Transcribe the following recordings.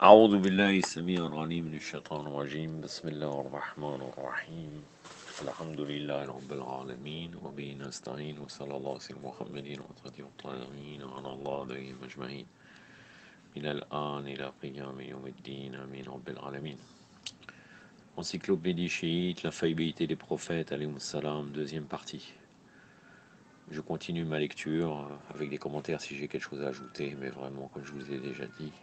أعوذ بالله السميع العليم من الشيطان الرجيم بسم الله الرحمن الرحيم الحمد لله رب العالمين وبه نستعين وصلى الله على محمد وصحبه الطاهرين وعلى الله عليهم أجمعين من الآن إلى قيام يوم الدين آمين رب العالمين. Encyclopédie chiite, la faillibilité des prophètes, alayhimus salam, deuxième partie. Je continue ma lecture avec des commentaires si j'ai quelque chose à ajouter, mais vraiment, comme je vous ai déjà dit,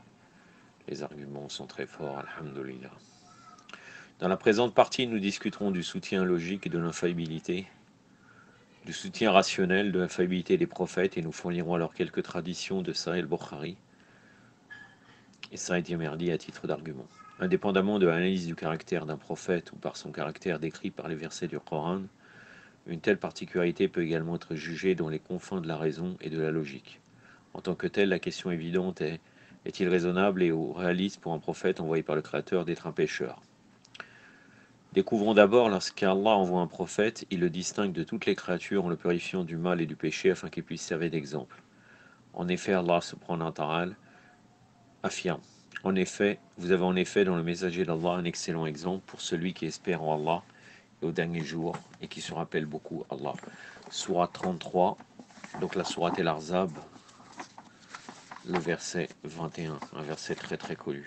les arguments sont très forts, alhamdoulilah. Dans la présente partie, nous discuterons du soutien logique et de l'infaillibilité, du soutien rationnel de l'infaillibilité des prophètes, et nous fournirons alors quelques traditions de Sahih al-Bukhari et Sahih Yamerdi à titre d'argument. Indépendamment de l'analyse du caractère d'un prophète ou par son caractère décrit par les versets du Coran, une telle particularité peut également être jugée dans les confins de la raison et de la logique. En tant que telle, la question évidente est: est-il raisonnable et réaliste pour un prophète envoyé par le Créateur d'être un pécheur? Découvrons d'abord, lorsqu'Allah envoie un prophète, il le distingue de toutes les créatures en le purifiant du mal et du péché afin qu'il puisse servir d'exemple. En effet, Allah subhanahu wa ta'ala affirme: en effet, vous avez en effet dans le messager d'Allah un excellent exemple pour celui qui espère en Allah et au dernier jour et qui se rappelle beaucoup Allah. Sourate 33, donc la sourate El-Ahzab, le verset 21, un verset très très connu.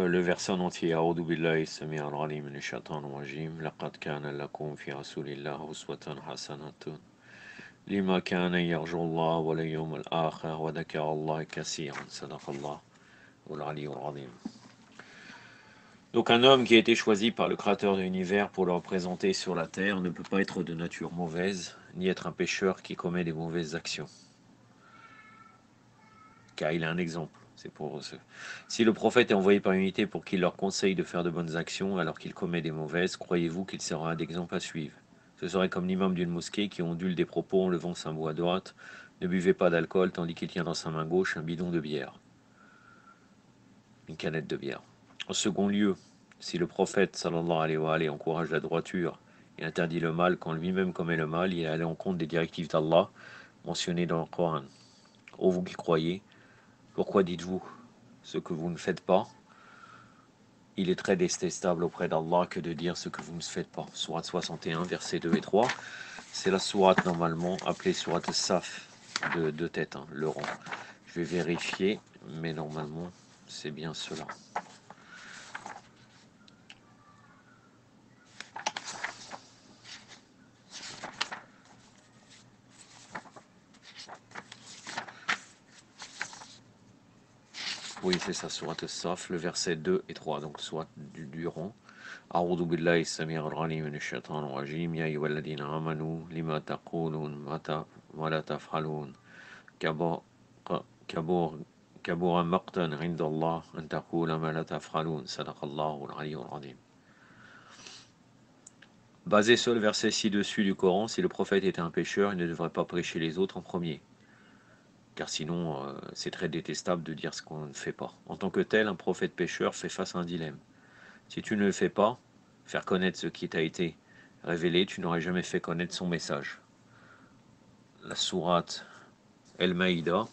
Le verset en entier. A'udhu billahi sami'il alim minash shaitanir rajim. Laqad kana lakum fi rasulillahi uswatun hasanatun liman kana yarju Allah wal yawmal akhir wa dhakara Allah kaseeran. Sadaqallahu al-aliyyul azim. Donc un homme qui a été choisi par le Créateur de l'univers pour le représenter sur la terre ne peut pas être de nature mauvaise, ni être un pécheur qui commet des mauvaises actions. Car il a un exemple. Si le prophète est envoyé par l'unité pour qu'il leur conseille de faire de bonnes actions alors qu'il commet des mauvaises, croyez-vous qu'il sera un exemple à suivre? Ce serait comme l'imam d'une mosquée qui ondule des propos en levant sa main à droite: ne buvez pas d'alcool, tandis qu'il tient dans sa main gauche un bidon de bière, une canette de bière. En second lieu, si le prophète sallallahu alayhi wa alayhi encourage la droiture et interdit le mal quand lui-même commet le mal, il est allé en compte des directives d'Allah mentionnées dans le Coran. Ô vous qui croyez, pourquoi dites-vous ce que vous ne faites pas? Il est très détestable auprès d'Allah que de dire ce que vous ne faites pas. Sourate 61, versets 2 et 3. C'est la sourate normalement appelée sourate Saf, de deux têtes, le rang. Je vais vérifier, mais normalement c'est bien cela. Oui, c'est ça, sourate Saf, le verset 2 et 3, donc sourate du rang. أعوذ بالله السميع العليم من الشيطان الرجيم يا أيها الذين آمنوا لما تقولون ولا تفعلون كبر مقتا عند الله أن تقول ما لا تفعلون صدق الله العلي العظيم. Basé sur le verset ci-dessus du Coran, si le prophète était un pécheur, il ne devrait pas prêcher les autres en premier, car sinon c'est très détestable de dire ce qu'on ne fait pas. En tant que tel, un prophète pécheur fait face à un dilemme. Si tu ne le fais pas, faire connaître ce qui t'a été révélé, tu n'aurais jamais fait connaître son message. La sourate El-Maïda,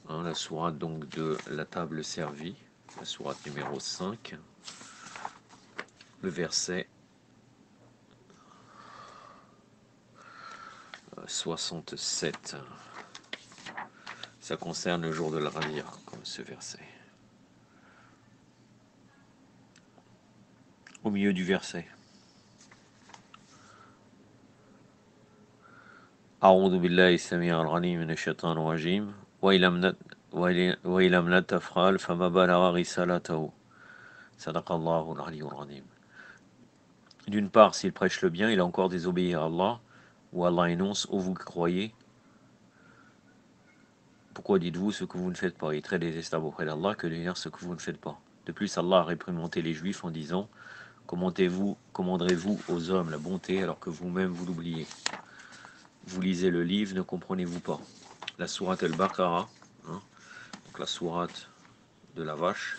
la sourate donc de la table servie, la sourate numéro 5, le verset 67. Ça concerne le jour de la Ghadir, comme ce verset. Au milieu du verset. أعوذ بالله السميع العليم من الشيطان الرجيم وإن لم تفعل فما بلغ رسالته صدق الله العلي العظيم. D'une part, s'il prêche le bien, il a encore désobéi à Allah, ou Allah énonce: ô vous qui croyez, pourquoi dites-vous ce que vous ne faites pas? Il est très détestable auprès d'Allah que de dire ce que vous ne faites pas. De plus, Allah a réprimandé les Juifs en disant: commanderez-vous aux hommes la bonté alors que vous-même vous l'oubliez? Vous lisez le livre, ne comprenez-vous pas? La sourate Al-Baqarah, donc la sourate de la vache,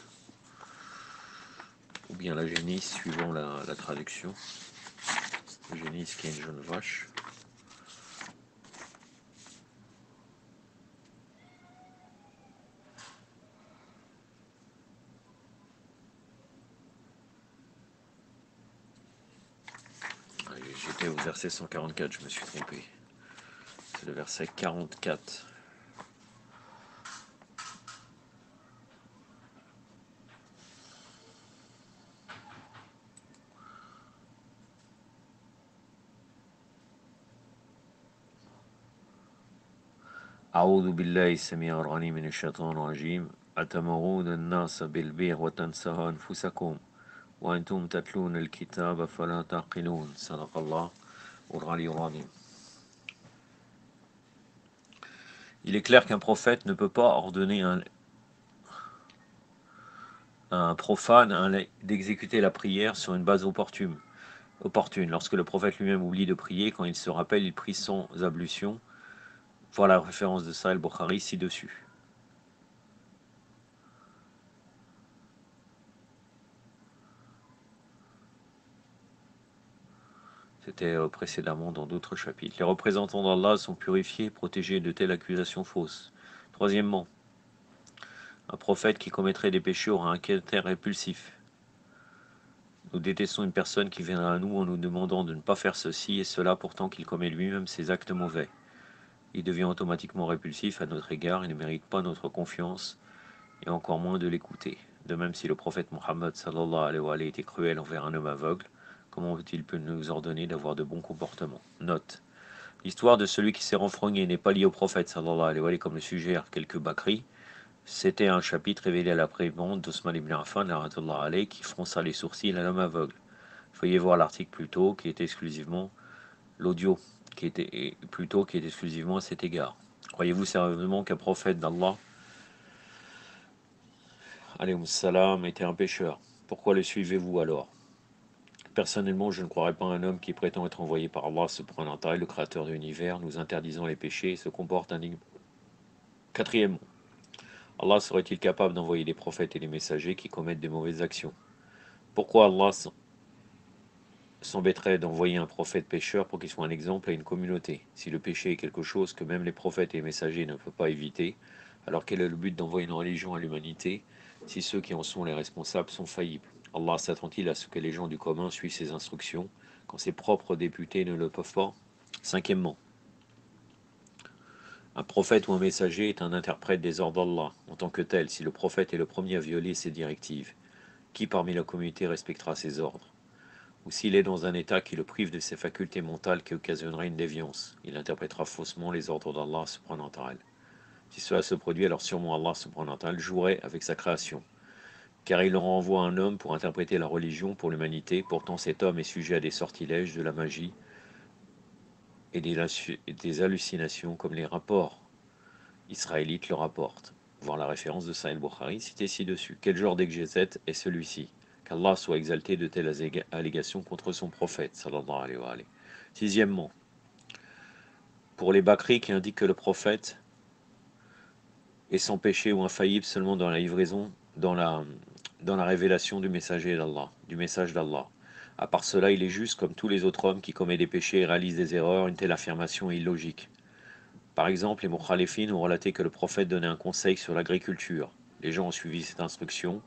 ou bien la génisse suivant la traduction. La génisse qui est une jeune vache. J'étais au verset 144, je me suis trompé. C'est le verset 44. أعوذ بالله السميع العليم من الشيطان الرجيم أتمرون الناس بالبر وتنسون أنفسكم وأنتم تتلون الكتاب فلا تعقلون صدق الله العلي العظيم. Il est clair qu'un prophète ne peut pas ordonner à un profane d'exécuter la prière sur une base opportune. Lorsque le prophète lui-même oublie de prier, quand il se rappelle, il prie sans ablution. Voilà la référence de Sahih Bukhari ci-dessus. C'était précédemment dans d'autres chapitres. Les représentants d'Allah sont purifiés, protégés de telles accusations fausses. Troisièmement, un prophète qui commettrait des péchés aura un caractère répulsif. Nous détestons une personne qui viendra à nous en nous demandant de ne pas faire ceci et cela pourtant qu'il commet lui-même ces actes mauvais. Il devient automatiquement répulsif à notre égard et ne mérite pas notre confiance et encore moins de l'écouter. De même, si le prophète Mohammed sallallahu alayhi wa sallam était cruel envers un homme aveugle, comment peut-il nous ordonner d'avoir de bons comportements? Note. L'histoire de celui qui s'est renfrogné n'est pas liée au prophète sallallahu alayhi wa sallam comme le suggèrent quelques bakris. C'était un chapitre révélé à l'après-vente d'Ousmane ibn Affan qui fronça les sourcils à l'homme aveugle. Veuillez voir l'article plus tôt qui est exclusivement l'audio qui est exclusivement à cet égard. Croyez-vous sérieusement qu'un prophète d'Allah alayhi salam était un pécheur? Pourquoi le suivez-vous alors? Personnellement, je ne croirais pas un homme qui prétend être envoyé par Allah subhanahu wa ta'ala, le créateur de l'univers, nous interdisant les péchés et se comporte indignement. Quatrièmement, Allah serait-il capable d'envoyer des prophètes et des messagers qui commettent de mauvaises actions? Pourquoi Allah s'embêterait d'envoyer un prophète pécheur pour qu'il soit un exemple à une communauté? Si le péché est quelque chose que même les prophètes et les messagers ne peuvent pas éviter, alors quel est le but d'envoyer une religion à l'humanité si ceux qui en sont les responsables sont faillibles? Allah s'attend-il à ce que les gens du commun suivent ses instructions quand ses propres députés ne le peuvent pas? Cinquièmement, un prophète ou un messager est un interprète des ordres d'Allah. En tant que tel, si le prophète est le premier à violer ses directives, qui parmi la communauté respectera ses ordres? Ou s'il est dans un état qui le prive de ses facultés mentales qui occasionnerait une déviance, il interprétera faussement les ordres d'Allah subhanahu wa ta'ala. Si cela se produit, alors sûrement Allah subhanahu wa ta'ala jouerait avec sa création. Car il leur envoie un homme pour interpréter la religion pour l'humanité, pourtant cet homme est sujet à des sortilèges, de la magie et des hallucinations comme les rapports israélites le rapportent. Voir la référence de Sahih Bukhari citée ci-dessus. Quel genre d'exégèse est celui-ci? Qu'Allah soit exalté de telles allégations contre son prophète, sallallahu alayhi wa sallam. Sixièmement, pour les Bakri qui indiquent que le prophète est sans péché ou infaillible seulement dans la livraison, dans la révélation du messager d'Allah, du message d'Allah. À part cela, il est juste comme tous les autres hommes qui commettent des péchés et réalisent des erreurs. Une telle affirmation est illogique. Par exemple, les Mukhalifin ont relaté que le prophète donnait un conseil sur l'agriculture. Les gens ont suivi cette instruction,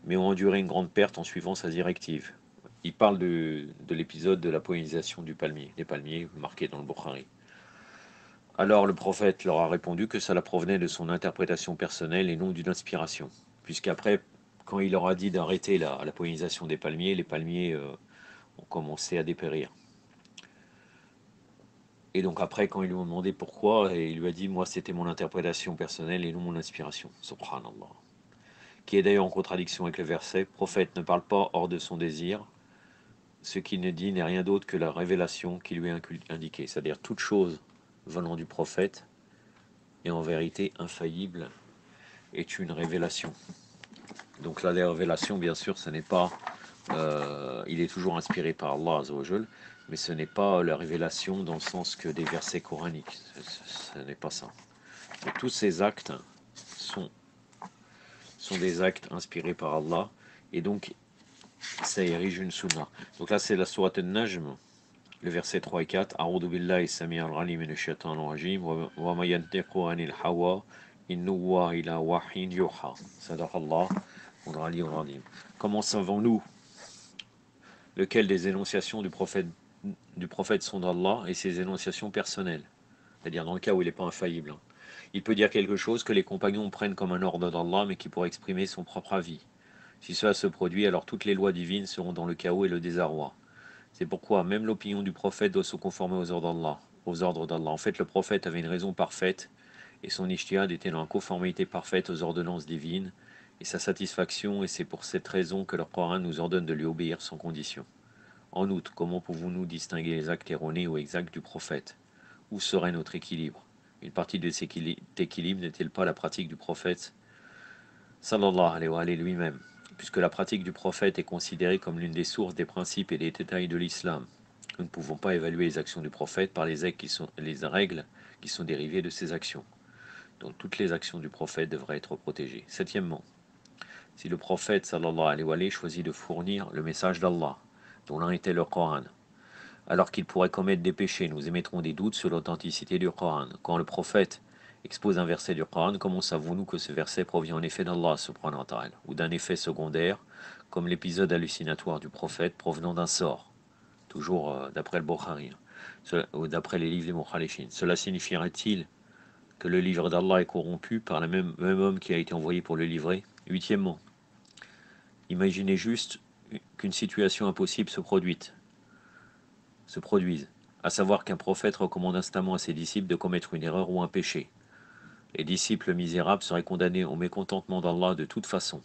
mais ont enduré une grande perte en suivant sa directive. Il parle de l'épisode de la pollinisation des palmiers marqués dans le Bukhari. Alors le prophète leur a répondu que cela provenait de son interprétation personnelle et non d'une inspiration. Puisqu'après, quand il leur a dit d'arrêter la pollinisation des palmiers, les palmiers ont commencé à dépérir. Et donc après, quand ils lui ont demandé pourquoi, et il lui a dit, moi c'était mon interprétation personnelle et non mon inspiration. Subhanallah. Qui est d'ailleurs en contradiction avec le verset, prophète ne parle pas hors de son désir, ce qu'il ne dit n'est rien d'autre que la révélation qui lui est indiquée, c'est-à-dire toute chose venant du prophète et en vérité infaillible est une révélation. Donc là, les révélations, bien sûr, ce n'est pas, il est toujours inspiré par Allah Azzawajal, mais ce n'est pas la révélation dans le sens que des versets coraniques, ce n'est pas ça. Et tous ces actes sont des actes inspirés par Allah, et donc ça érige une sunna. Donc là c'est la sourate An-Najm, le verset 3 et 4. A'udhu billahi sami'al alim minash shaitanir rajim wa ma yantiqu anil hawa in huwa illa wahyun yuha. Sadaqallah al-aliyyul azim. Comment savons-nous lequel des énonciations du prophète sont d'Allah et ses énonciations personnelles? C'est-à-dire dans le cas où il n'est pas infaillible. Il peut dire quelque chose que les compagnons prennent comme un ordre d'Allah, mais qui pourrait exprimer son propre avis. Si cela se produit, alors toutes les lois divines seront dans le chaos et le désarroi. C'est pourquoi même l'opinion du prophète doit se conformer aux ordres d'Allah. En fait, le prophète avait une raison parfaite, et son ijtihad était dans la conformité parfaite aux ordonnances divines, et sa satisfaction, et c'est pour cette raison que le Coran nous ordonne de lui obéir sans condition. En outre, comment pouvons-nous distinguer les actes erronés ou exacts du prophète? Où serait notre équilibre? Une partie de cet équilibre n'est-elle pas la pratique du prophète sallallahu alayhi wa alayhi lui-même, puisque la pratique du prophète est considérée comme l'une des sources des principes et des détails de l'islam. Nous ne pouvons pas évaluer les actions du prophète par les règles qui sont dérivées de ses actions. Donc toutes les actions du prophète devraient être protégées. Septièmement, si le prophète sallallahu alayhi wa alayhi choisit de fournir le message d'Allah, dont l'un était le Coran, alors qu'il pourrait commettre des péchés, nous émettrons des doutes sur l'authenticité du Coran. Quand le prophète expose un verset du Coran, comment savons-nous que ce verset provient en effet d'Allah subhanahu wa ta'ala, ou d'un effet secondaire, comme l'épisode hallucinatoire du prophète provenant d'un sort, toujours d'après le Bukhari, ou d'après les livres des Mukhalifin. Cela signifierait-il que le livre d'Allah est corrompu par le même homme qui a été envoyé pour le livrer? Huitièmement, imaginez juste qu'une situation impossible se produise, à savoir qu'un prophète recommande instamment à ses disciples de commettre une erreur ou un péché. Les disciples misérables seraient condamnés au mécontentement d'Allah de toute façon.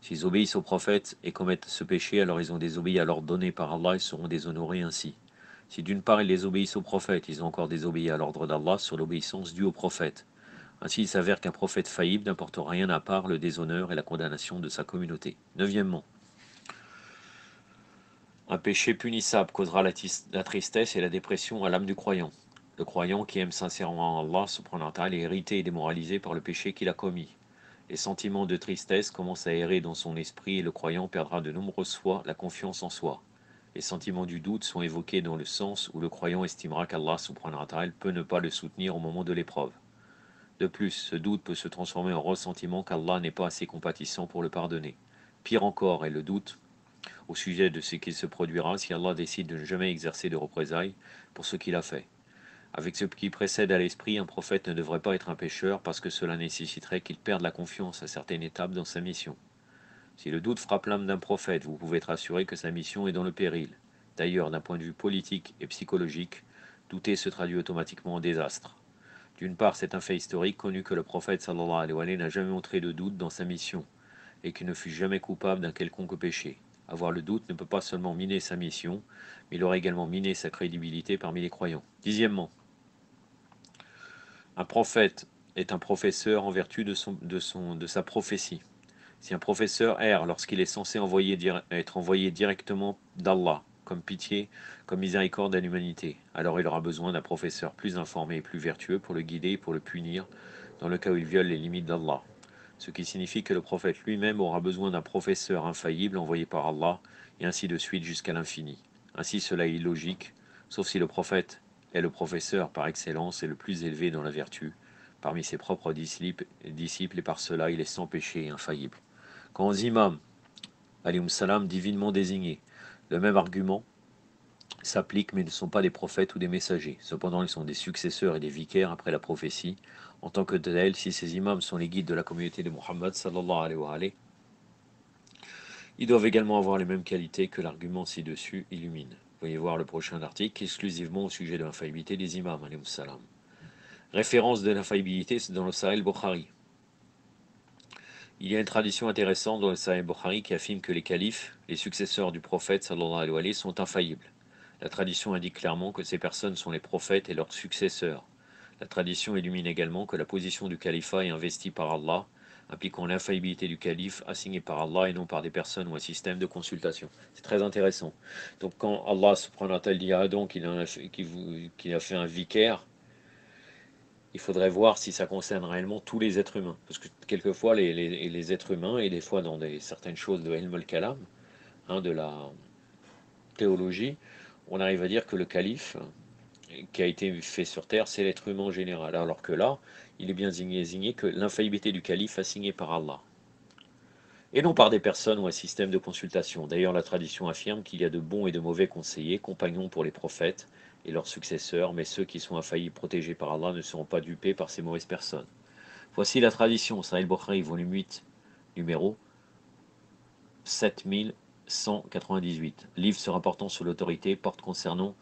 S'ils obéissent au prophète et commettent ce péché, alors ils ont désobéi à l'ordre donné par Allah et seront déshonorés ainsi. Si d'une part ils désobéissent au prophète, ils ont encore désobéi à l'ordre d'Allah sur l'obéissance due au prophète. Ainsi il s'avère qu'un prophète faillible n'apporte rien à part le déshonneur et la condamnation de sa communauté. Neuvièmement, un péché punissable causera la tristesse et la dépression à l'âme du croyant. Le croyant qui aime sincèrement Allah subhanahu wa ta'ala est irrité et démoralisé par le péché qu'il a commis. Les sentiments de tristesse commencent à errer dans son esprit et le croyant perdra de nombreuses fois la confiance en soi. Les sentiments du doute sont évoqués dans le sens où le croyant estimera qu'Allah subhanahu wa ta'ala peut ne pas le soutenir au moment de l'épreuve. De plus, ce doute peut se transformer en ressentiment qu'Allah n'est pas assez compatissant pour le pardonner. Pire encore est le doute au sujet de ce qu'il se produira si Allah décide de ne jamais exercer de représailles pour ce qu'il a fait. Avec ce qui précède à l'esprit, un prophète ne devrait pas être un pécheur parce que cela nécessiterait qu'il perde la confiance à certaines étapes dans sa mission. Si le doute frappe l'âme d'un prophète, vous pouvez être assuré que sa mission est dans le péril. D'ailleurs, d'un point de vue politique et psychologique, douter se traduit automatiquement en désastre. D'une part, c'est un fait historique connu que le prophète sallallahu alayhi wa sallam n'a jamais montré de doute dans sa mission et qu'il ne fut jamais coupable d'un quelconque péché. Avoir le doute ne peut pas seulement miner sa mission, mais il aurait également miné sa crédibilité parmi les croyants. Dixièmement, un prophète est un professeur en vertu de sa prophétie. Si un professeur erre lorsqu'il est censé être envoyé directement d'Allah, comme pitié, comme miséricorde à l'humanité, alors il aura besoin d'un professeur plus informé et plus vertueux pour le guider et pour le punir dans le cas où il viole les limites d'Allah. Ce qui signifie que le prophète lui-même aura besoin d'un professeur infaillible envoyé par Allah, et ainsi de suite jusqu'à l'infini. Ainsi cela est illogique, sauf si le prophète est le professeur par excellence et le plus élevé dans la vertu, parmi ses propres disciples, et par cela il est sans péché et infaillible. Quand aux imams, alayhim salam, divinement désignés, le même argument s'applique mais ne sont pas des prophètes ou des messagers. Cependant, ils sont des successeurs et des vicaires après la prophétie. En tant que tels, si ces imams sont les guides de la communauté de Muhammad sallallahu alayhi wa alayhi, ils doivent également avoir les mêmes qualités que l'argument ci-dessus illumine. Veuillez voir le prochain article exclusivement au sujet de l'infaillibilité des imams, alayhim salam. Référence de l'infaillibilité, c'est dans le Sahih Bukhari. Il y a une tradition intéressante dans le Sahih Bukhari qui affirme que les califes, les successeurs du prophète sallallahu alayhi wa alayhi, sont infaillibles. La tradition indique clairement que ces personnes sont les prophètes et leurs successeurs. La tradition illumine également que la position du califat est investie par Allah, impliquant l'infaillibilité du calife assignée par Allah et non par des personnes ou un système de consultation. C'est très intéressant. Donc quand Allah subhanahu wa ta'ala dit à Adam qu'il a fait un vicaire, il faudrait voir si ça concerne réellement tous les êtres humains. Parce que quelquefois, les êtres humains, et des fois dans certaines choses de Ilm al-Kalam, hein, de la théologie, on arrive à dire que le calife qui a été fait sur terre, c'est l'être humain en général. Alors que là, il est bien désigné que l'infaillibilité du calife assignée par Allah. Et non par des personnes ou un système de consultation. D'ailleurs, la tradition affirme qu'il y a de bons et de mauvais conseillers, compagnons pour les prophètes et leurs successeurs, mais ceux qui sont infaillibles, protégés par Allah, ne seront pas dupés par ces mauvaises personnes. Voici la tradition, Sahih Bukhari, volume 8, numéro 7198. Livre se rapportant sur l'autorité, porte concernant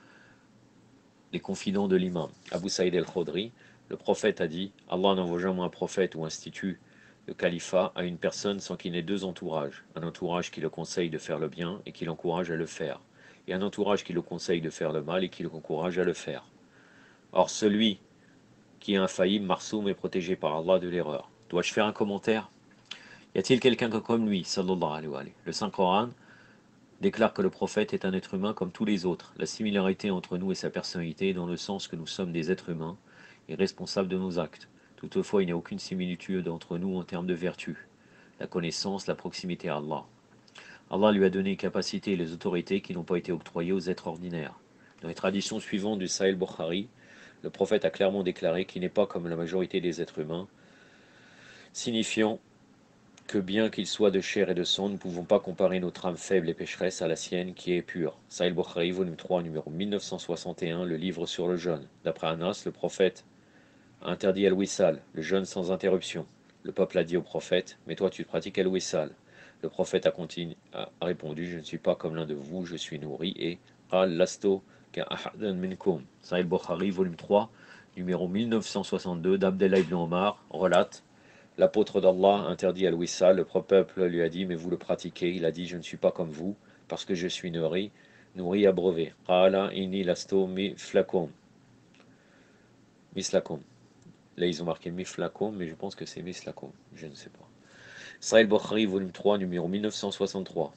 les confidents de l'imam. Abu Saïd el-Khudri, le prophète a dit, Allah n'envoie jamais un prophète ou institue le califat à une personne sans qu'il n'ait deux entourages. Un entourage qui le conseille de faire le bien et qui l'encourage à le faire. Et un entourage qui le conseille de faire le mal et qui l'encourage à le faire. Or, celui qui est infaillible, marsoum, est protégé par Allah de l'erreur. Dois-je faire un commentaire? Y a-t-il quelqu'un comme lui, sallallahu alayhi wa sallam? Le Saint-Coran déclare que le prophète est un être humain comme tous les autres. La similarité entre nous et sa personnalité est dans le sens que nous sommes des êtres humains et responsables de nos actes. Toutefois, il n'y a aucune similitude entre nous en termes de vertu, la connaissance, la proximité à Allah. Allah lui a donné les capacités et les autorités qui n'ont pas été octroyées aux êtres ordinaires. Dans les traditions suivantes du Sahih Bukhari, le prophète a clairement déclaré qu'il n'est pas comme la majorité des êtres humains, signifiant que bien qu'il soit de chair et de sang, nous ne pouvons pas comparer notre âme faible et pécheresse à la sienne qui est pure. Sahih Bukhari, volume 3, numéro 1961, le livre sur le jeûne. D'après Anas, le prophète a interdit al-wissal, le jeûne sans interruption. Le peuple a dit au prophète, mais toi tu pratiques al-wissal. Le prophète a répondu, je ne suis pas comme l'un de vous, je suis nourri, et al-lasto ka'ahadan minkum. Sahih Bukhari, volume 3, numéro 1962, d'Abdallah ibn Omar, relate, l'apôtre d'Allah interdit al-wissal, le peuple lui a dit, mais vous le pratiquez. Il a dit, je ne suis pas comme vous, parce que je suis nourri abreuvé. Qala inni lasto miflakum. Mislakum. Là, ils ont marqué miflakum, mais je pense que c'est mislakum. Je ne sais pas. Sahih Bukhari, volume 3, numéro 1963.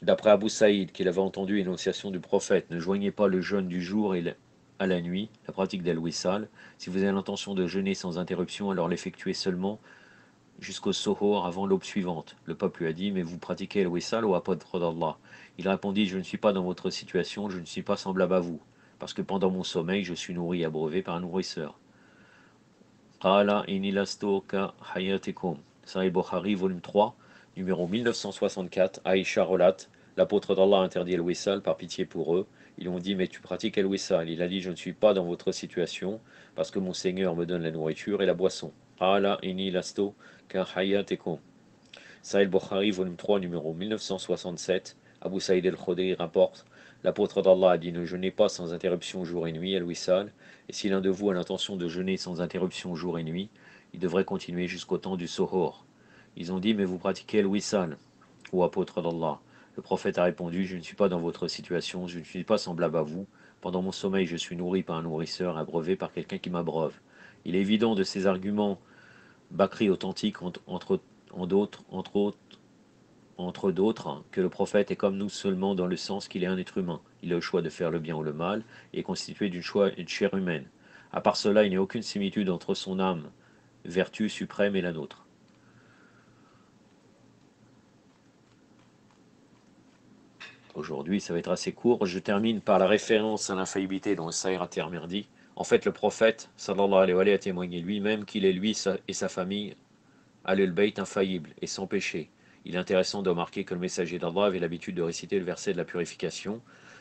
D'après Abu Saïd, qu'il avait entendu l'énonciation du prophète, ne joignez pas le jeûne du jour et à la nuit, la pratique d'al-wissal. Si vous avez l'intention de jeûner sans interruption, alors l'effectuez seulement jusqu'au Sohor avant l'aube suivante. Le peuple lui a dit, mais vous pratiquez le wissal ou apôtre d'Allah? Il répondit, je ne suis pas dans votre situation, je ne suis pas semblable à vous, parce que pendant mon sommeil, je suis nourri et abreuvé par un nourrisseur. Qala inilasto ka hayatikum. Sahih Bukhari, volume 3, numéro 1964, Aïcha relate, l'apôtre d'Allah interdit le wissal par pitié pour eux. Ils lui ont dit, mais tu pratiques le wissal. Il a dit, je ne suis pas dans votre situation, parce que mon Seigneur me donne la nourriture et la boisson. Qala inilasto ka hayatikum. Sahih Bukhari, volume 3, numéro 1967, Abu Saïd el-Khudri rapporte, l'apôtre d'Allah a dit, ne jeûnez pas sans interruption jour et nuit, al-wissal, et si l'un de vous a l'intention de jeûner sans interruption jour et nuit, il devrait continuer jusqu'au temps du Sohor. Ils ont dit, mais vous pratiquez al-wissal, ô apôtre d'Allah. Le prophète a répondu, je ne suis pas dans votre situation, je ne suis pas semblable à vous. Pendant mon sommeil, je suis nourri par un nourrisseur, abreuvé par quelqu'un qui m'abreuve. Il est évident de ces arguments Bakri authentique entre d'autres, que le prophète est comme nous seulement dans le sens qu'il est un être humain. Il a le choix de faire le bien ou le mal, et est constitué d'une chair humaine. À part cela, il n'y a aucune similitude entre son âme, vertu suprême, et la nôtre. Aujourd'hui, ça va être assez court. Je termine par la référence à l'infaillibilité dans le Sahih at-Tirmidhi. En fait, le prophète, sallallahu alayhi wa sallam, a témoigné lui-même qu'il est lui et sa famille Ahlul-Bayt infaillible et sans péché. Il est intéressant de remarquer que le messager d'Allah avait l'habitude de réciter le verset de la purification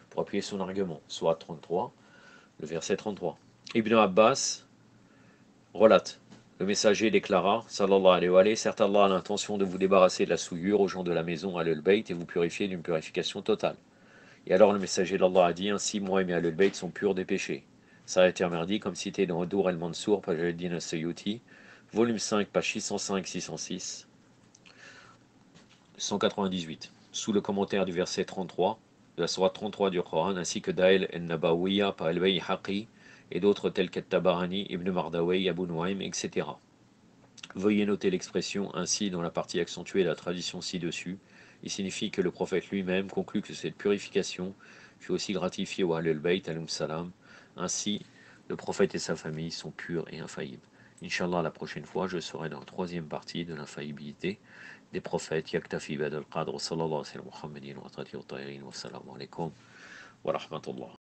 pour appuyer son argument, soit 33, le verset 33. Ibn Abbas relate, le messager déclara, sallallahu alayhi wa sallam, certes Allah a l'intention de vous débarrasser de la souillure aux gens de la maison Ahlul-Bayt et vous purifier d'une purification totale. Et alors le messager d'Allah a dit, ainsi moi et mes Ahlul-Bayt sont purs des péchés. Ça a été remerdi comme cité dans Dour el-Mansour, page al-Din volume 5, page 605-606, 198, sous le commentaire du verset 33 de la sourate 33 du Coran, ainsi que Daël el-Nabawiya par el-Bayhaqi et d'autres tels qu'At-Tabarani, Ibn Mardawayh, Abu Nuaym, etc. Veuillez noter l'expression ainsi dans la partie accentuée de la tradition ci-dessus. Il signifie que le prophète lui-même conclut que cette purification fut aussi gratifiée au Ahlul Bayt, alayhim salam. Ainsi, Le prophète et sa famille sont purs et infaillibles. Inch'Allah, la prochaine fois, je serai dans la troisième partie de l'infaillibilité des prophètes. Yaktafi bad al-Qadr, sallallahu alayhi wa sallam, Muhammadin wa tati wa ta'irin, wa salamu alaikum wa rahmatullah.